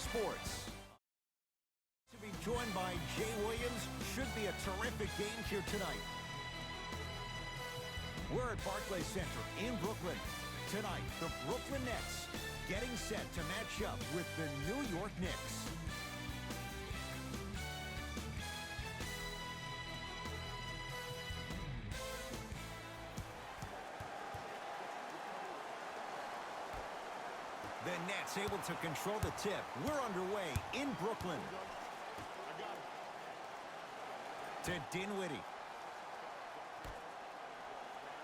Sports. To be joined by Jay Williams, should be a terrific game here tonight. We're at Barclays Center in Brooklyn. Tonight, the Brooklyn Nets getting set to match up with the New York Knicks. The Nets able to control the tip. We're underway in Brooklyn. To Dinwiddie.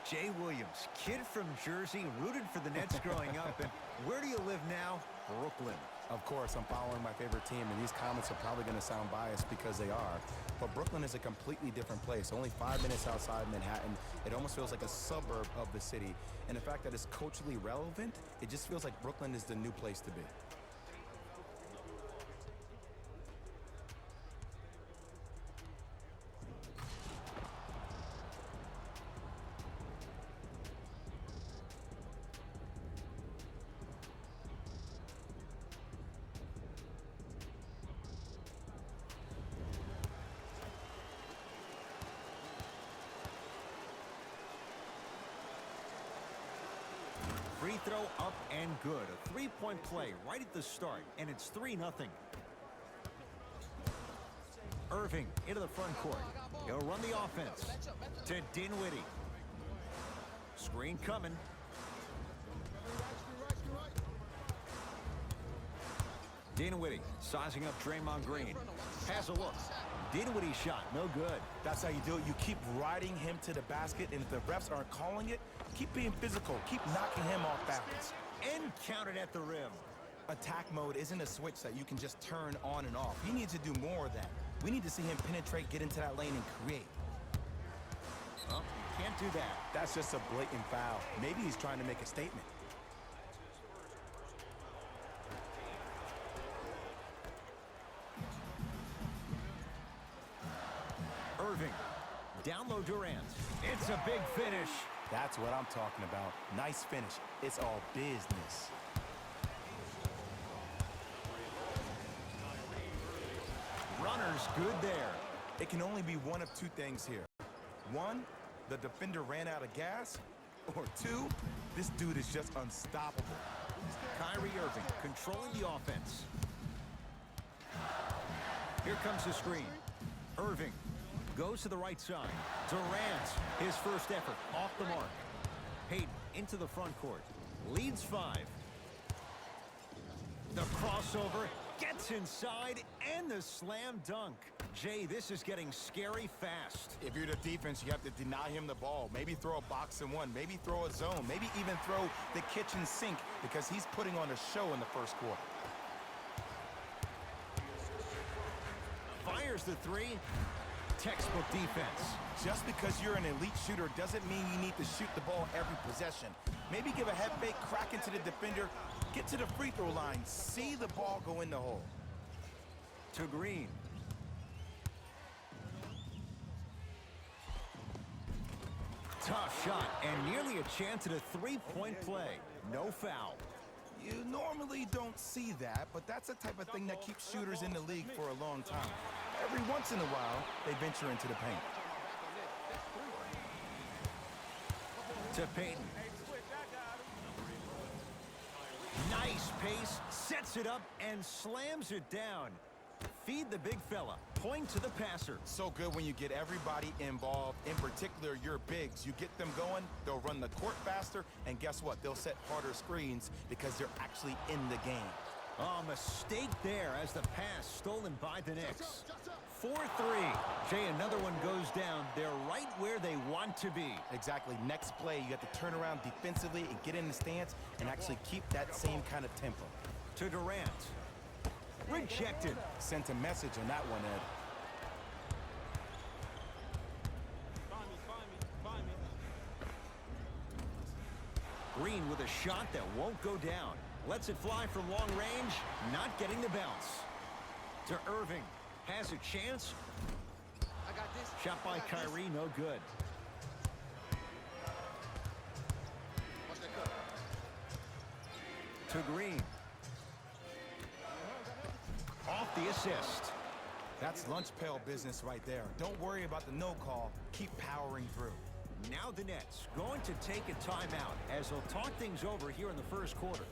Jay Williams, kid from Jersey, rooted for the Nets growing up. And where do you live now? Brooklyn. Of course, I'm following my favorite team, and these comments are probably going to sound biased because they are. But Brooklyn is a completely different place. Only 5 minutes outside Manhattan. It almost feels like a suburb of the city. And the fact that it's culturally relevant, it just feels like Brooklyn is the new place to be. Free throw up and good. A three-point play right at the start, and it's 3-0. Irving into the front court. He'll run the offense. To Dinwiddie. Screen coming. Dinwiddie sizing up Draymond Green. Has a look. Dinwiddie shot, no good. That's how you do it. You keep riding him to the basket, and if the refs aren't calling it, keep being physical. Keep knocking him off balance. And counted at the rim. Attack mode isn't a switch that you can just turn on and off. He needs to do more of that. We need to see him penetrate, get into that lane, and create. Well, you can't do that. That's just a blatant foul. Maybe he's trying to make a statement. Irving. Down low Durant. It's a big finish. That's what I'm talking about. Nice finish. It's all business. Runner's good there. It can only be one of two things here. One, the defender ran out of gas. Or two, this dude is just unstoppable. Kyrie Irving controlling the offense. Here comes the screen. Irving goes to the right side. Durant, his first effort, off the mark. Hayden into the front court. Leads 5. The crossover gets inside, and the slam dunk. Jay, this is getting scary fast. If you're the defense, you have to deny him the ball. Maybe throw a box and one. Maybe throw a zone. Maybe even throw the kitchen sink because he's putting on a show in the first quarter. Fires the 3. Textbook defense. Just because you're an elite shooter doesn't mean you need to shoot the ball every possession. Maybe give a head fake, crack into the defender, get to the free throw line, see the ball go in the hole. To Green. Tough shot and nearly a chance at a three-point play. No foul. You normally don't see that, but that's the type of thing that keeps shooters in the league for a long time. Every once in a while, they venture into the paint. To Payton. Nice pace, sets it up, and slams it down. Feed the big fella. Point to the passer. So good when you get everybody involved, in particular your bigs. You get them going, they'll run the court faster, and guess what? They'll set harder screens because they're actually in the game. Oh, mistake there as the pass stolen by the Knicks. 4-3. Jay, another one goes down. They're right where they want to be. Exactly. Next play, you have to turn around defensively and get in the stance and actually keep that same kind of tempo. To Durant. Rejected. Sent a message on that one, Ed. Green with a shot that won't go down. Lets it fly from long range, not getting the bounce. To Irving. Has a chance. Shot by Kyrie, no good. To Green. the assist. That's lunch pail business right there. Don't worry about the no call. Keep powering through. Now the Nets going to take a timeout as they'll talk things over here in the first quarter.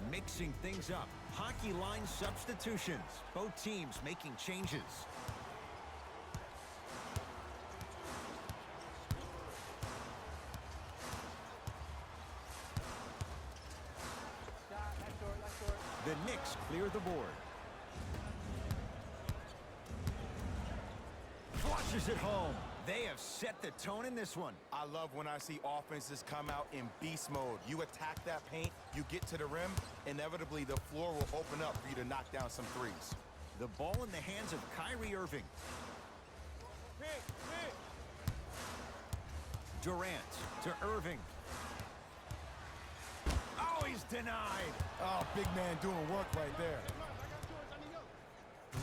Mixing things up. Hockey line substitutions. Both teams making changes. The Knicks clear the board. Flushes it home. They have set the tone in this one. I love when I see offenses come out in beast mode. You attack that paint, you get to the rim, inevitably the floor will open up for you to knock down some threes. The ball in the hands of Kyrie Irving. Durant to Irving. Oh, he's denied. Oh, big man doing work right there.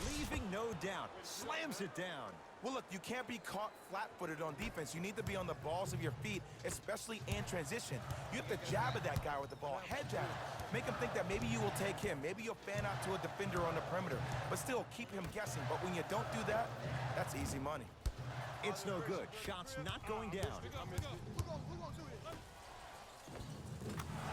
Leaving no doubt. Slams it down. Well, look, you can't be caught flat-footed on defense. You need to be on the balls of your feet, especially in transition. You have to jab at that guy with the ball, head jab him. Make him think that maybe you will take him. Maybe you'll fan out to a defender on the perimeter. But still, keep him guessing. But when you don't do that, that's easy money. It's no good. Shots not going down.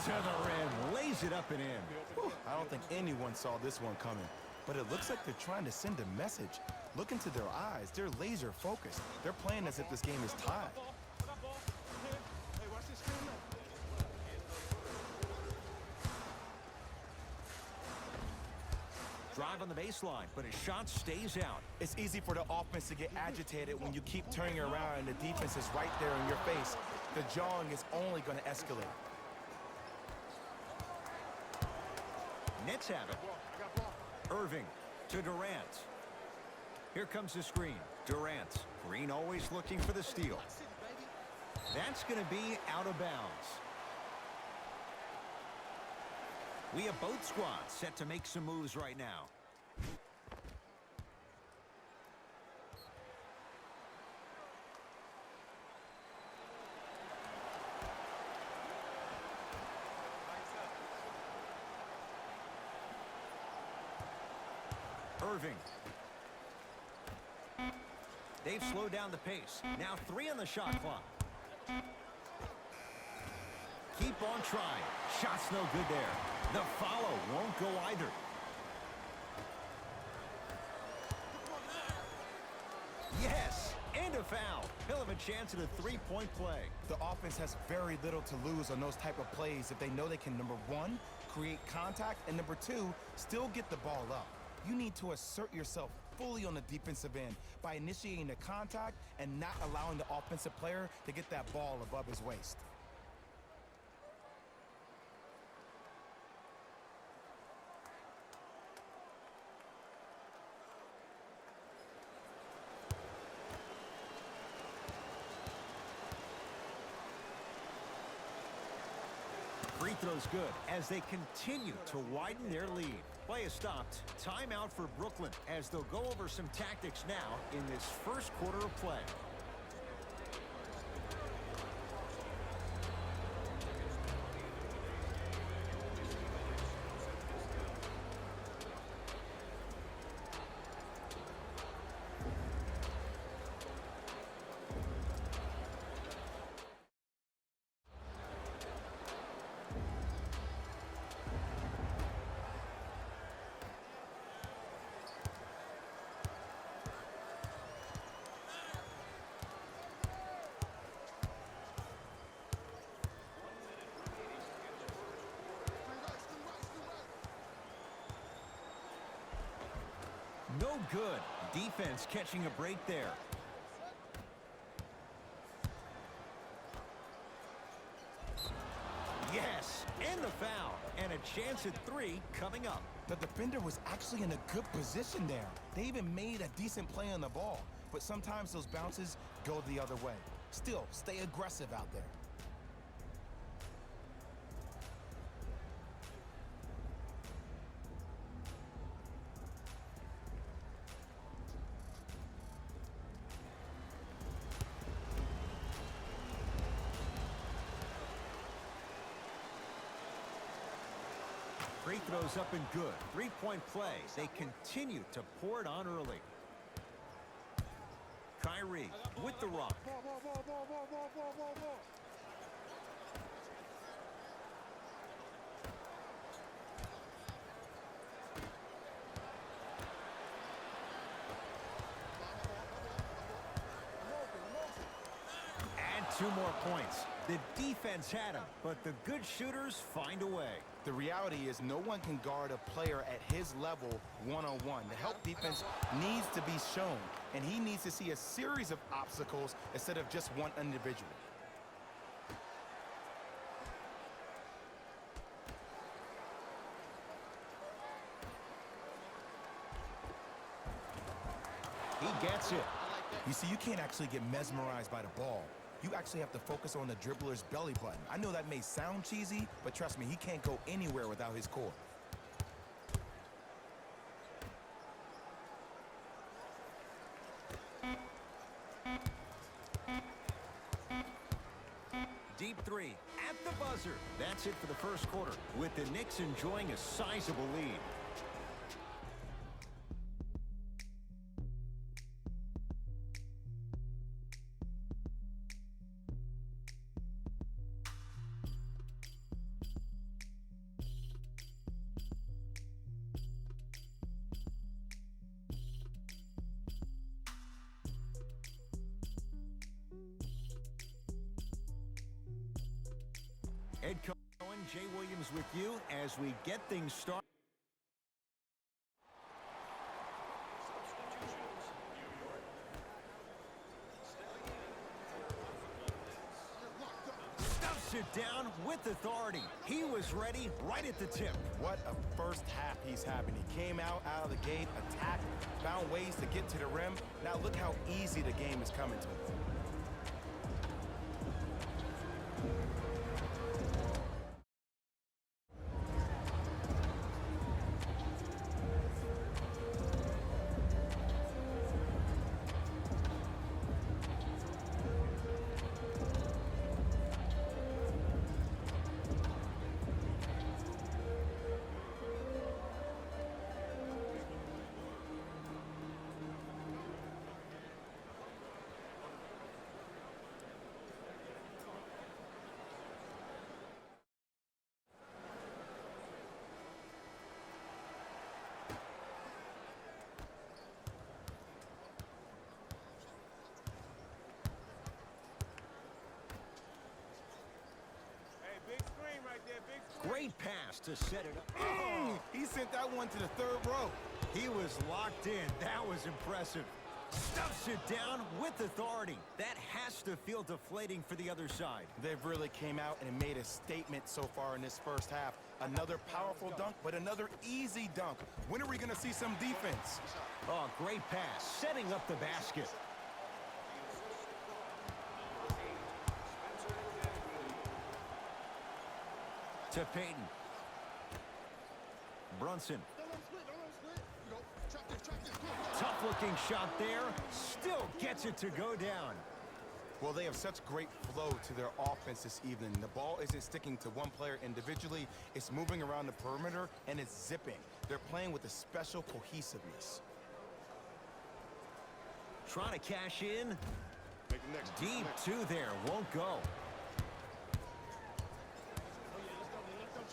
To the rim. Lays it up and in. Whew, I don't think anyone saw this one coming. But it looks like they're trying to send a message. Look into their eyes. They're laser focused. They're playing as if this game is tied. Drive on the baseline, but his shot stays out. It's easy for the offense to get agitated when you keep turning around and the defense is right there in your face. The jawing is only going to escalate. Nets have it. Irving to Durant. Here comes the screen. Durant. Green always looking for the steal. That's going to be out of bounds. We have both squads set to make some moves right now. Irving. They've slowed down the pace. Now 3 on the shot clock. Keep on trying. Shot's no good there. The follow won't go either. Yes, and a foul. He'll have a chance at a three-point play. The offense has very little to lose on those type of plays if they know they can, number one, create contact, and number two, still get the ball up. You need to assert yourself fully on the defensive end by initiating the contact and not allowing the offensive player to get that ball above his waist. Free throw's good as they continue to widen their lead. Play is stopped. Timeout for Brooklyn as they'll go over some tactics now in this first quarter of play. No good. Defense catching a break there. Yes, and the foul. And a chance at 3 coming up. The defender was actually in a good position there. They even made a decent play on the ball. But sometimes those bounces go the other way. Still, stay aggressive out there. free throws up and good. Three-point play. They continue to pour it on early. Kyrie with the rock. And 2 more points. The defense had him, but the good shooters find a way. The reality is no one can guard a player at his level one-on-one. The help defense needs to be shown, and he needs to see a series of obstacles instead of just one individual. He gets it. You see, you can't actually get mesmerized by the ball. You actually have to focus on the dribbler's belly button. I know that may sound cheesy, but trust me, he can't go anywhere without his core. Deep 3 at the buzzer. That's it for the first quarter, with the Knicks enjoying a sizable lead. Ed Cohen, Jay Williams with you as we get things started. Stuffs it down with authority. He was ready right at the tip. What a first half he's having. He came out of the gate, attacked, found ways to get to the rim. Now look how easy the game is coming to him. Great pass to set it up. Oh, He sent that one to the third row. he was locked in. That was impressive. Stuffs it down with authority. That has to feel deflating for the other side. They've really came out and made a statement so far in this first half. Another powerful dunk, but another easy dunk. When are we going to see some defense? Oh, great pass, setting up the basket. To Payton. Brunson. Tough-looking shot there. Still gets it to go down. Well, they have such great flow to their offense this evening. The ball isn't sticking to one player individually. It's moving around the perimeter, and it's zipping. They're playing with a special cohesiveness. Trying to cash in. Deep 2 there. Won't go.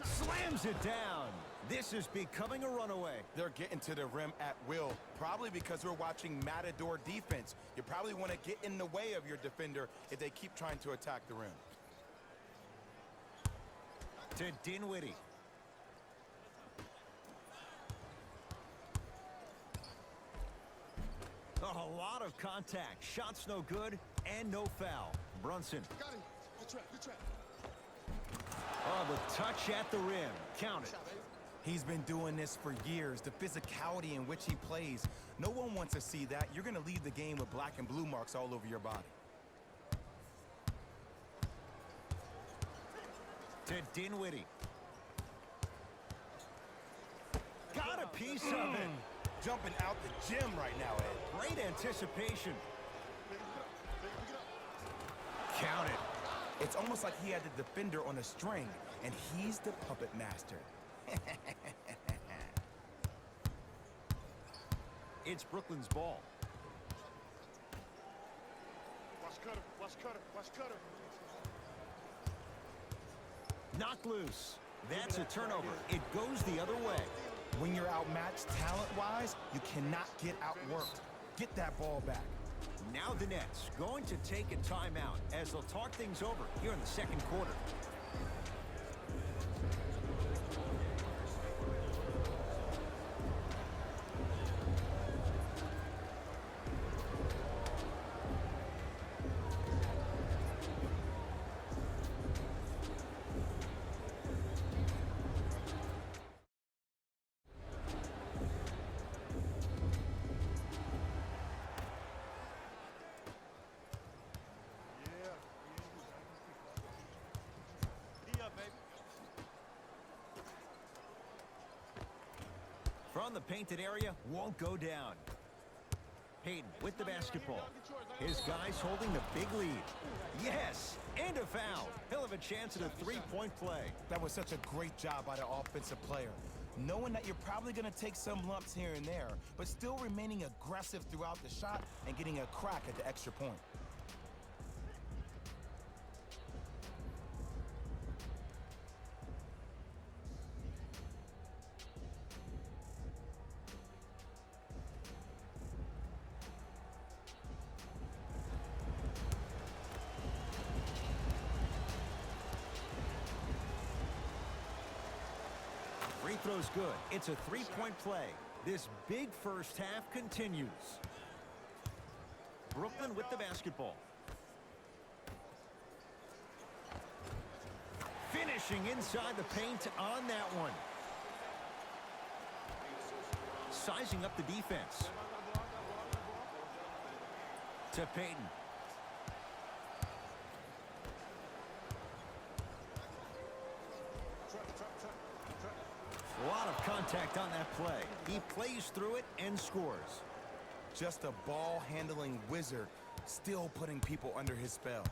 Slams it down. This is becoming a runaway. They're getting to the rim at will, probably because we're watching Matador defense. You probably want to get in the way of your defender if they keep trying to attack the rim. To Dinwiddie. A lot of contact. Shots no good and no foul. Brunson. Got him. Good trap, good trap. Oh, the touch at the rim. Count it. He's been doing this for years. The physicality in which he plays. No one wants to see that. You're going to leave the game with black and blue marks all over your body. To Dinwiddie. Got a piece of it. Jumping out the gym right now, Ed. Great anticipation. Count it. It's almost like he had the defender on a string, and he's the puppet master. It's Brooklyn's ball. Watch cutter, watch cutter, watch cutter. Knocked loose. That's a turnover. It goes the other way. When you're outmatched talent-wise, you cannot get outworked. Get that ball back. Now the Nets going to take a timeout as they'll talk things over here in the second quarter. From the painted area, won't go down. Hayden with the basketball. His guys holding the big lead. Yes, and a foul. He'll have a chance at a three-point play. That was such a great job by the offensive player. Knowing that you're probably going to take some lumps here and there, but still remaining aggressive throughout the shot and getting a crack at the extra point. Free throw's good. It's a three-point play. This big first half continues. Brooklyn with the basketball. Finishing inside the paint on that one. Sizing up the defense. To Payton. A lot of contact on that play. He plays through it and scores. Just a ball-handling wizard, still putting people under his spell.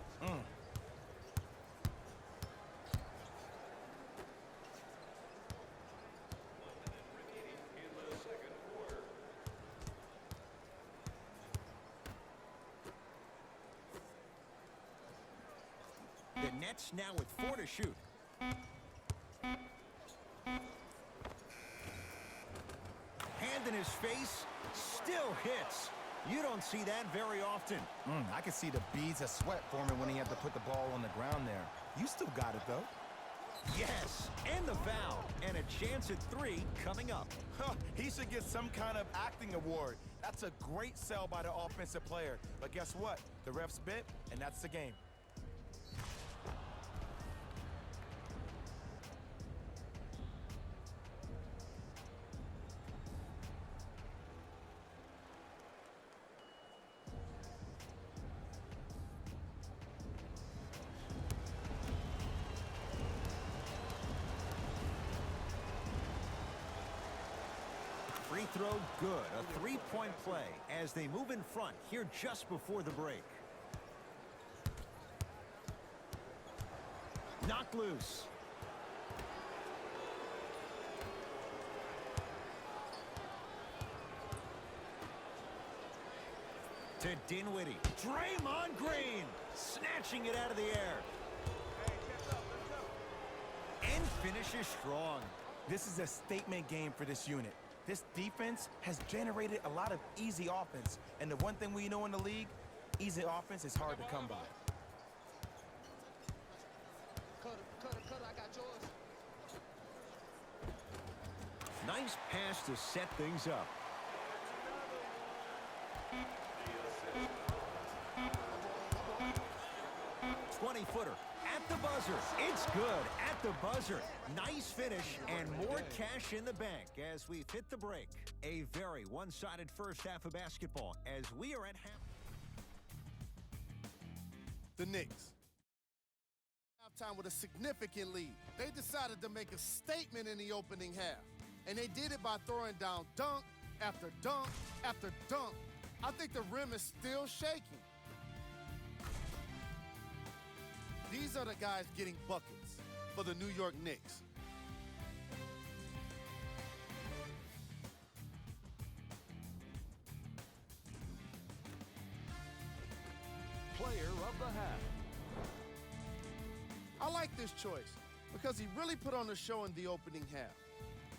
The Nets now with 4 to shoot. Hand in his face, still hits. You don't see that very often. I could see the beads of sweat forming when he had to put the ball on the ground there. You still got it, though. Yes, and the foul. And a chance at 3 coming up. He should get some kind of acting award. That's a great sell by the offensive player. But guess what? The refs bit, and that's the game. Free throw good. A three-point play as they move in front here just before the break. Knocked loose. To Dinwiddie. Draymond Green snatching it out of the air. And finishes strong. This is a statement game for this unit. This defense has generated a lot of easy offense. And the one thing we know in the league, easy offense is hard to come by. Cutter, I got yours. Nice pass to set things up. Twenty-footer at the buzzer. It's good at the buzzer. Nice finish and more cash in the bank as we've hit the break. A very one-sided first half of basketball as we are at half. The Knicks. Halftime with a significant lead. They decided to make a statement in the opening half, and they did it by throwing down dunk after dunk after dunk. I think the rim is still shaking. These are the guys getting buckets for the New York Knicks. this choice because he really put on a show in the opening half.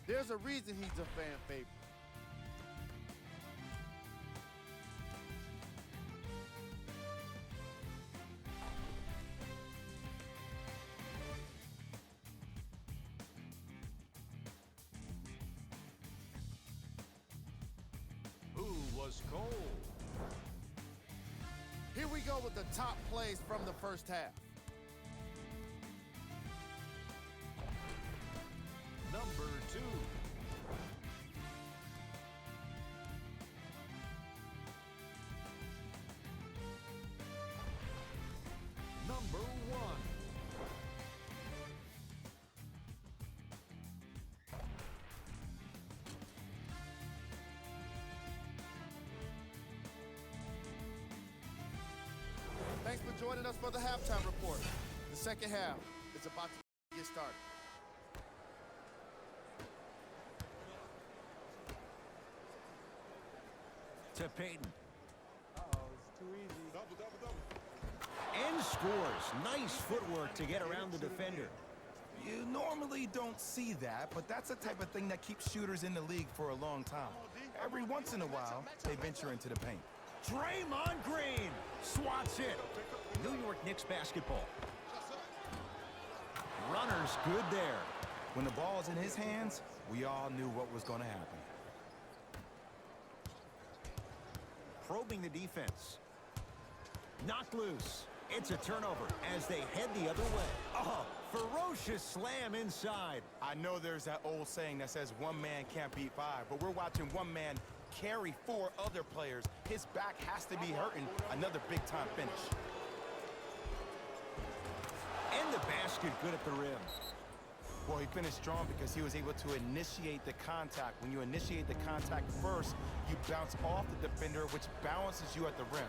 There's a reason he's a fan favorite. Who was cold? Here we go with the top plays from the first half. Number 2. Number 1. Thanks for joining us for the halftime report. The second half is about to get started. To Peyton. Uh-oh, it's too easy. Double, double, double. And scores. Nice footwork to get around the defender. You normally don't see that, but that's the type of thing that keeps shooters in the league for a long time. Every once in a while, they venture into the paint. Draymond Green swats it. New York Knicks basketball. Runner's good there. When the ball's in his hands, we all knew what was going to happen. Probing the defense. Knocked loose. It's a turnover as they head the other way. Oh, ferocious slam inside. I know there's that old saying that says one man can't beat five, but we're watching one man carry 4 other players. His back has to be hurting. Another big-time finish. And the basket good at the rim. Well, he finished strong because he was able to initiate the contact. When you initiate the contact first, you bounce off the defender, which balances you at the rim.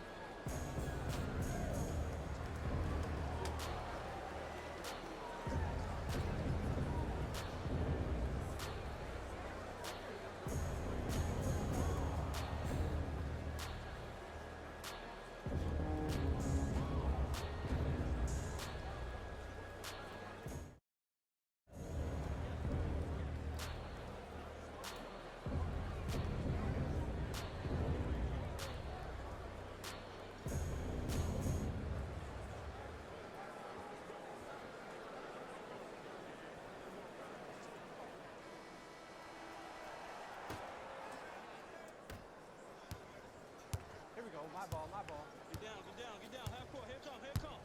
Here we go. My ball, my ball. Get down, get down, get down. Half court. Here come, here come.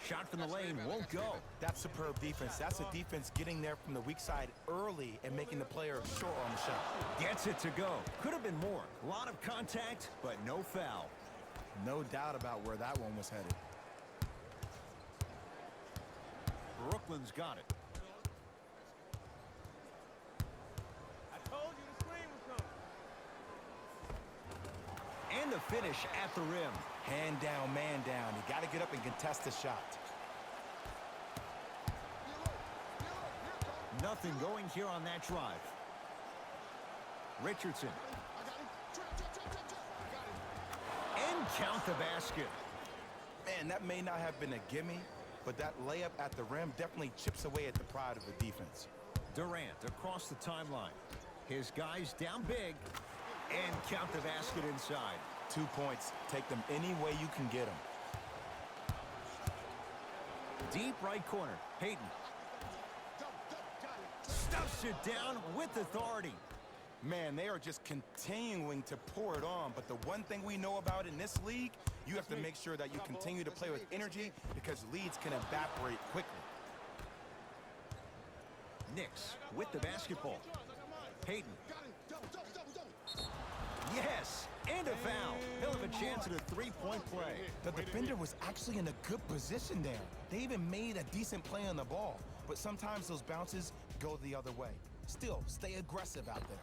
Shot from the lane won't go. That's superb defense. That's a defense getting there from the weak side early and making the player short on the shot. Gets it to go. Could have been more. A lot of contact, but no foul. No doubt about where that one was headed. Brooklyn's got it. I told you the screen was coming. And the finish at the rim. Hand down, man down. You got to get up and contest the shot. Nothing going here on that drive. Richardson. And count the basket. Man, that may not have been a gimme, but that layup at the rim definitely chips away at the pride of the defense. Durant across the timeline. His guys down big. And count the basket inside. 2 points. Take them any way you can get them. Deep right corner. Peyton. Stuffs it down with authority. Man, they are just continuing to pour it on. But the one thing we know about in this league, you have to make sure that you continue to play with energy because leads can evaporate quickly. Knicks with the basketball. Peyton. Yes, and a foul. He'll have a chance at a three-point play. The defender was actually in a good position there. They even made a decent play on the ball. But sometimes those bounces go the other way. Still, stay aggressive out there.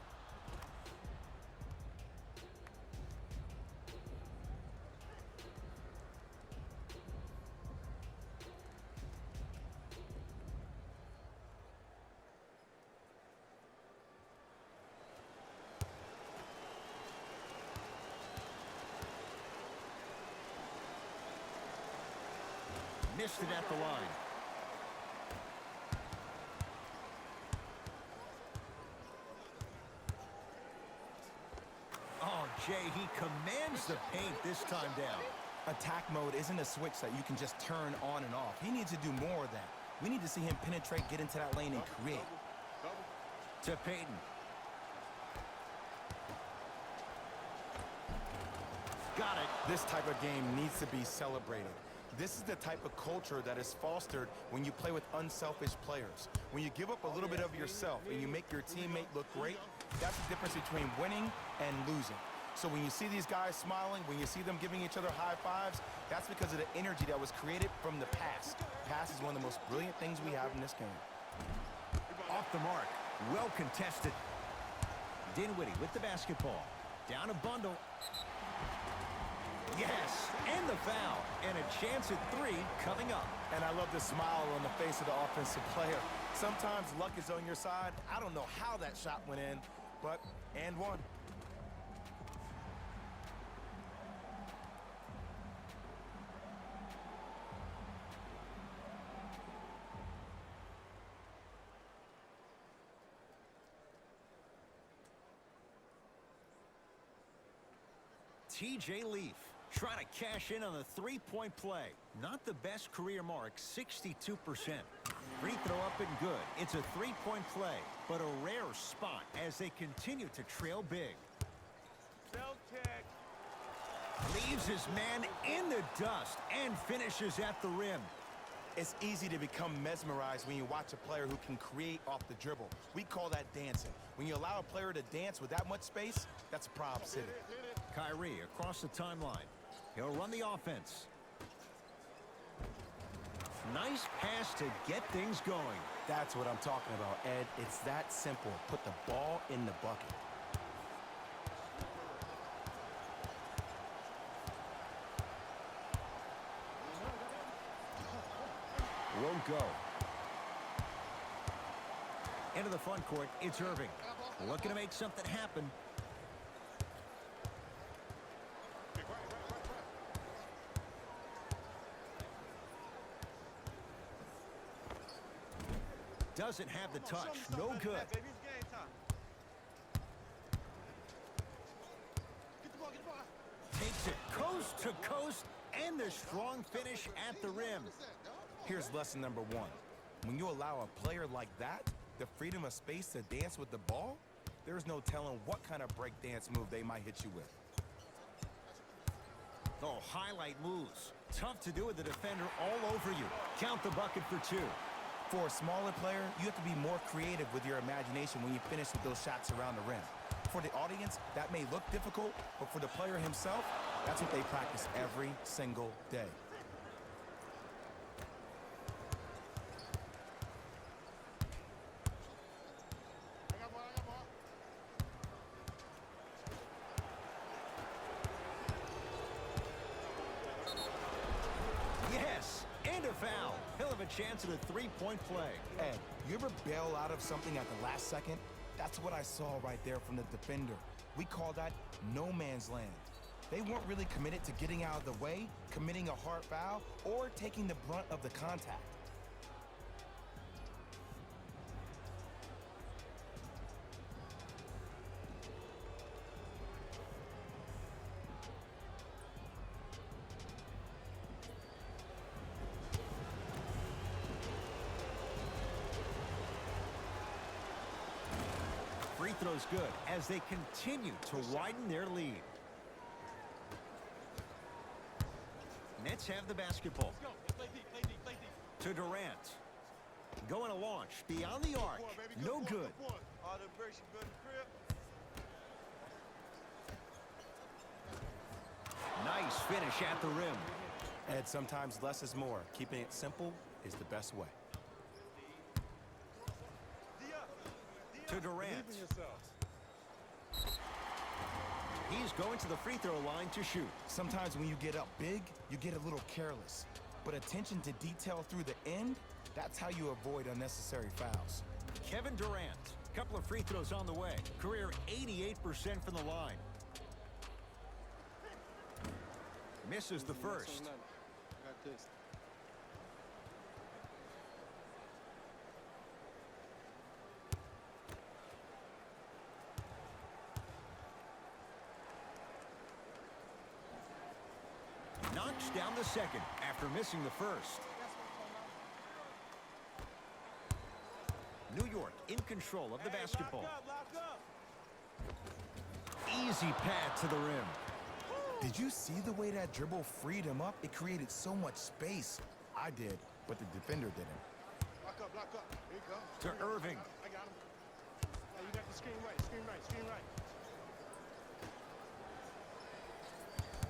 Missed it at the line. Oh, Jay, he commands the paint this time down. Attack mode isn't a switch that you can just turn on and off. He needs to do more of that. We need to see him penetrate, get into that lane, and create. To Payton. Got it. This type of game needs to be celebrated. This is the type of culture that is fostered when you play with unselfish players. When you give up a little bit of yourself and you make your teammate look great, that's the difference between winning and losing. So when you see these guys smiling, when you see them giving each other high fives, that's because of the energy that was created from the pass. Pass is one of the most brilliant things we have in this game. Off the mark. Well contested. Dinwiddie with the basketball. Down a bundle. Yes, and the foul. And a chance at three coming up. And I love the smile on the face of the offensive player. Sometimes luck is on your side. I don't know how that shot went in, but and one. TJ Leaf trying to cash in on the three-point play. Not the best career mark, 62%. Free throw up and good. It's a three-point play, but a rare spot as they continue to trail big. Leaves his man in the dust and finishes at the rim. It's easy to become mesmerized when you watch a player who can create off the dribble. We call that dancing. When you allow a player to dance with that much space, that's a Prob City. Kyrie across the timeline. He'll run the offense. Nice pass to get things going. That's what I'm talking about, Ed. It's that simple. Put the ball in the bucket. Won't go. Into the front court, it's Irving. Looking to make something happen. Doesn't have the touch. No good. Takes it coast to coast and the strong finish at the rim. Here's lesson number one. When you allow a player like that the freedom of space to dance with the ball, there's no telling what kind of break dance move they might hit you with. Oh, highlight moves. Tough to do with the defender all over you. Count the bucket for two. For a smaller player, you have to be more creative with your imagination when you finish with those shots around the rim. For the audience, that may look difficult, but for the player himself, that's what they practice every single day. Yes, and a foul. He'll have a chance at a three-point play. Ed, you ever bail out of something at the last second? That's what I saw right there from the defender. We call that no man's land. They weren't really committed to getting out of the way, committing a hard foul, or taking the brunt of the contact. Free throw's good as they continue to widen their lead. Nets have the basketball. To Durant. Going to launch beyond the arc. No good. Nice finish at the rim. Ed, sometimes less is more. Keeping it simple is the best way. To Durant. He's going to the free throw line to shoot. Sometimes when you get up big, you get a little careless. But attention to detail through the end, that's how you avoid unnecessary fouls. Kevin Durant. Couple of free throws on the way. Career 88% from the line. Misses the first. push down the second after missing the first. New York in control of the basketball. Lock up. Easy pad to the rim. Did you see the way that dribble freed him up? It created so much space. I did, but the defender didn't. Lock up. Here you go. To Irving. I got him. Hey, you got the screen right. Screen right.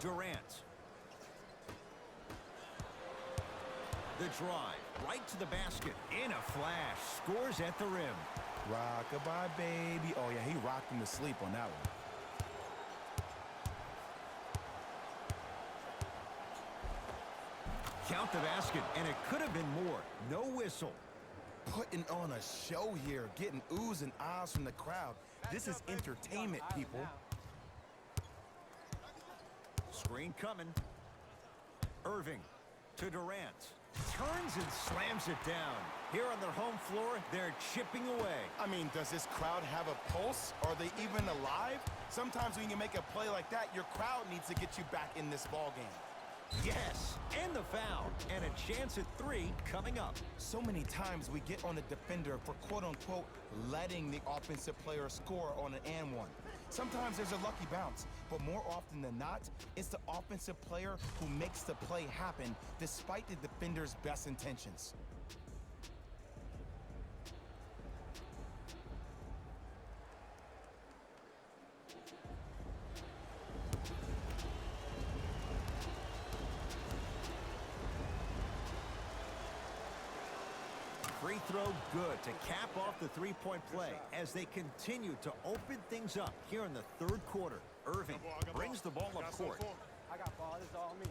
Durant. The drive, right to the basket. In a flash, scores at the rim. Rock-a-bye, baby. Oh, yeah, he rocked him to sleep on that one. Count the basket, and it could have been more. No whistle. Putting on a show here, getting oohs and ahs from the crowd. This is entertainment, people. Screen coming. Irving to Durant. Turns and slams it down. Here on their home floor, they're chipping away. I mean, does this crowd have a pulse? Are they even alive? Sometimes when you make a play like that, your crowd needs to get you back in this ball game. Yes, and the foul. And a chance at 3 coming up. So many times we get on the defender for quote-unquote letting the offensive player score on an and one. Sometimes there's a lucky bounce, but more often than not, it's the offensive player who makes the play happen despite the defender's best intentions. Free throw good to cap off the three-point play as they continue to open things up here in the third quarter. Irving brings the ball up court. I got ball. This is all me.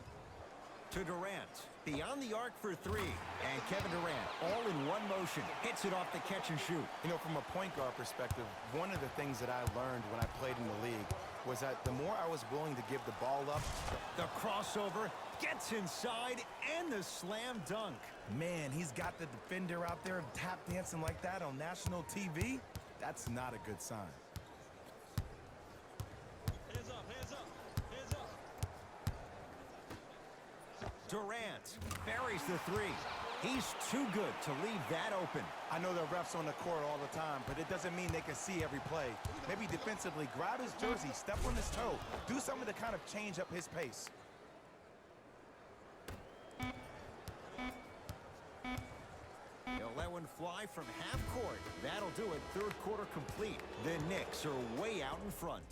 To Durant. Beyond the arc for 3. And Kevin Durant, all in one motion, hits it off the catch and shoot. You know, from a point guard perspective, one of the things that I learned when I played in the league was that the more I was willing to give the ball up, The crossover gets inside and the slam dunk. man, he's got the defender out there tap dancing like that on national TV. That's not a good sign. Hands up. Durant buries the 3. He's too good to leave that open. I know there are refs on the court all the time, but it doesn't mean they can see every play. Maybe defensively, grab his jersey, step on his toe, do something to kind of change up his pace. He'll let one fly from half court. That'll do it. Third quarter complete. The Knicks are way out in front.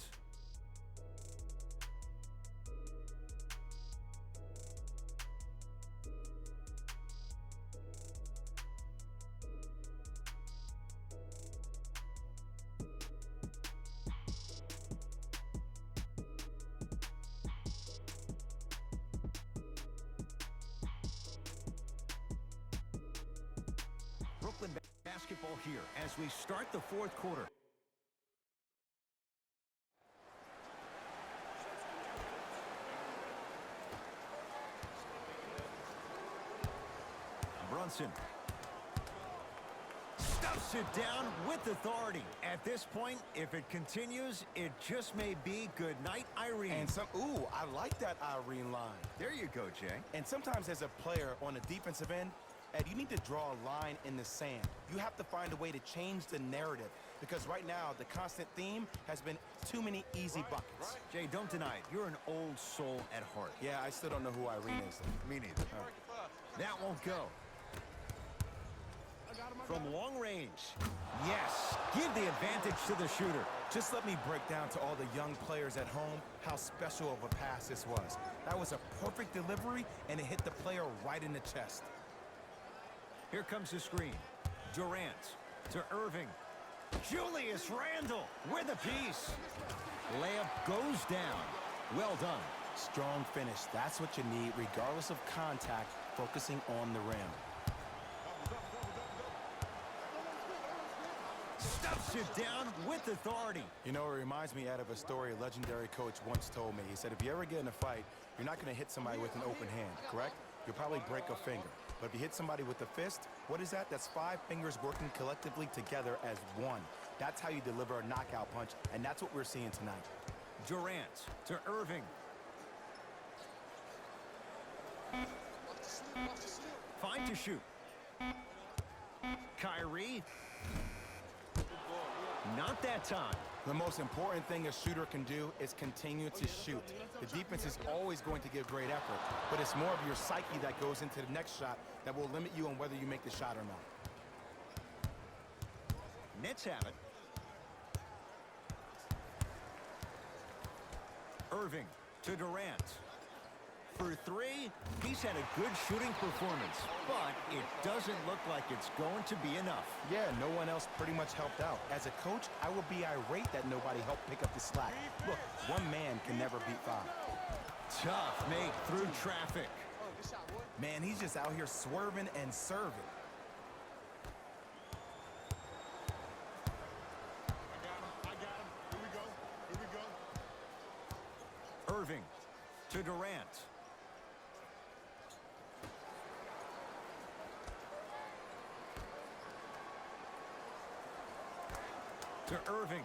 Brooklyn basketball here as we start the fourth quarter. Brunson stuffs it down with authority. At this point, if it continues, it just may be good night, Irene. And I like that Irene line. There you go, Jay. And sometimes as a player on the defensive end, Ed, you need to draw a line in the sand. You have to find a way to change the narrative because right now the constant theme has been too many easy buckets. Jay, don't deny it. You're an old soul at heart. Yeah, I still don't know who Irene is. Me neither. That won't go. From long range. Yes. Give the advantage to the shooter. Just let me break down to all the young players at home how special of a pass this was. That was a perfect delivery, and it hit the player right in the chest. Here comes the screen. Durant to Irving. Julius Randle with a piece. Layup goes down. Well done. Strong finish. That's what you need, regardless of contact, focusing on the rim. Stuffs it down with authority. You know, it reminds me out of a story a legendary coach once told me. He said, if you ever get in a fight, you're not going to hit somebody with an open hand, correct? You'll probably break a finger. But if you hit somebody with a fist, what is that? That's 5 fingers working collectively together as one. That's how you deliver a knockout punch, and that's what we're seeing tonight. Durant to Irving. to shoot. Kyrie. Not that time. The most important thing a shooter can do is continue to shoot. The defense is always going to give great effort, but it's more of your psyche that goes into the next shot that will limit you on whether you make the shot or not. Nets have it. Irving to Durant. For three, he's had a good shooting performance, but it doesn't look like it's going to be enough. Yeah, no one else pretty much helped out. As a coach, I would be irate that nobody helped pick up the slack. Look, one man can never beat five. Tough make through traffic. Man, he's just out here swerving and serving. I got him. Here we go. Here we go. Irving to Durant. To Irving.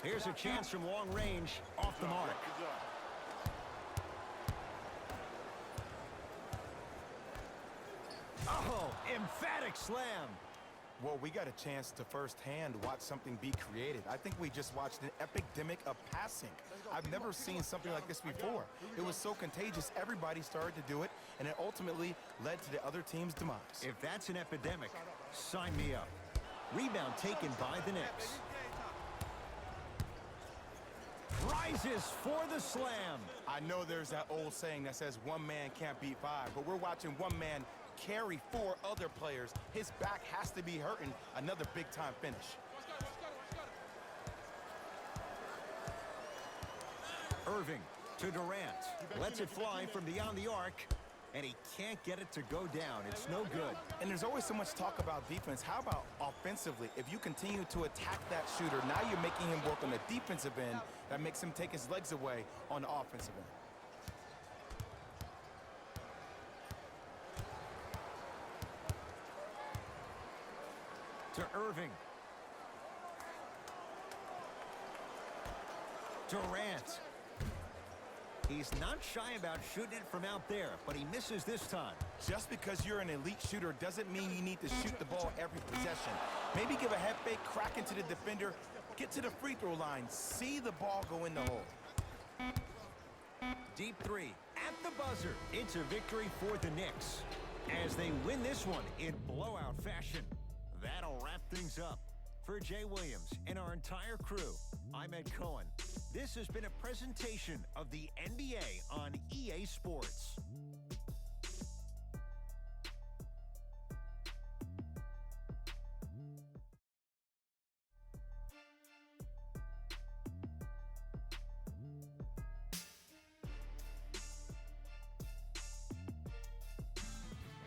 Here's a chance from long range, off the mark. Good job. Oh, emphatic slam. Well, we got a chance to firsthand watch something be created. I think we just watched an epidemic of passing. I've never seen something like this before. It was so contagious, everybody started to do it, and it ultimately led to the other team's demise. If that's an epidemic, sign me up. Rebound taken by the Knicks. Rises for the slam. I know there's that old saying that says one man can't beat five, but we're watching one man carry four other players. His back has to be hurting. Another big-time finish. Irving to Durant. Lets it fly from beyond the arc, and he can't get it to go down. It's no good. And there's always so much talk about defense. How about offensively? If you continue to attack that shooter, now you're making him work on the defensive end. That makes him take his legs away on the offensive end. To Irving. Durant. He's not shy about shooting it from out there, but he misses this time. Just because you're an elite shooter doesn't mean you need to shoot the ball every possession. Maybe give a head fake, crack into the defender, get to the free throw line, see the ball go in the hole. Deep three at the buzzer. It's a victory for the Knicks as they win this one in blowout fashion. That'll wrap things up. For Jay Williams and our entire crew, I'm Ed Cohen. This has been a presentation of the NBA on EA Sports.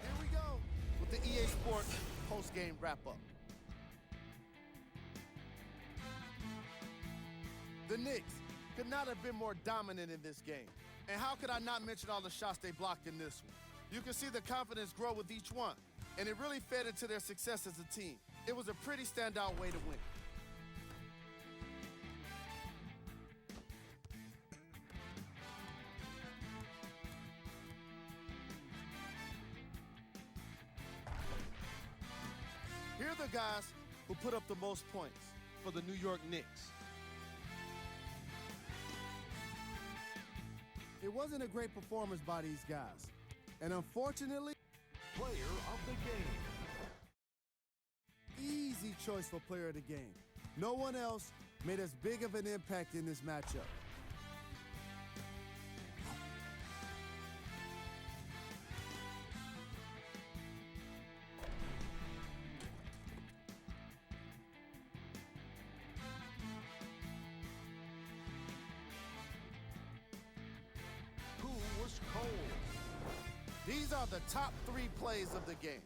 Here we go with the EA Sports post-game wrap-up. The Knicks could not have been more dominant in this game. And how could I not mention all the shots they blocked in this one? You can see the confidence grow with each one, and it really fed into their success as a team. It was a pretty standout way to win. Here are the guys who put up the most points for the New York Knicks. It wasn't a great performance by these guys. And unfortunately, Player of the game. easy choice for player of the game. No one else made as big of an impact in this matchup. Who was cold? These are the top 3 plays of the game.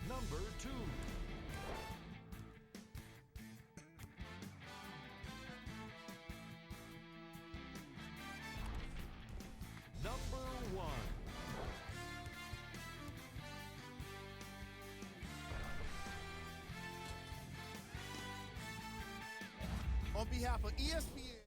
Number 2. Number 1. On behalf of ESPN.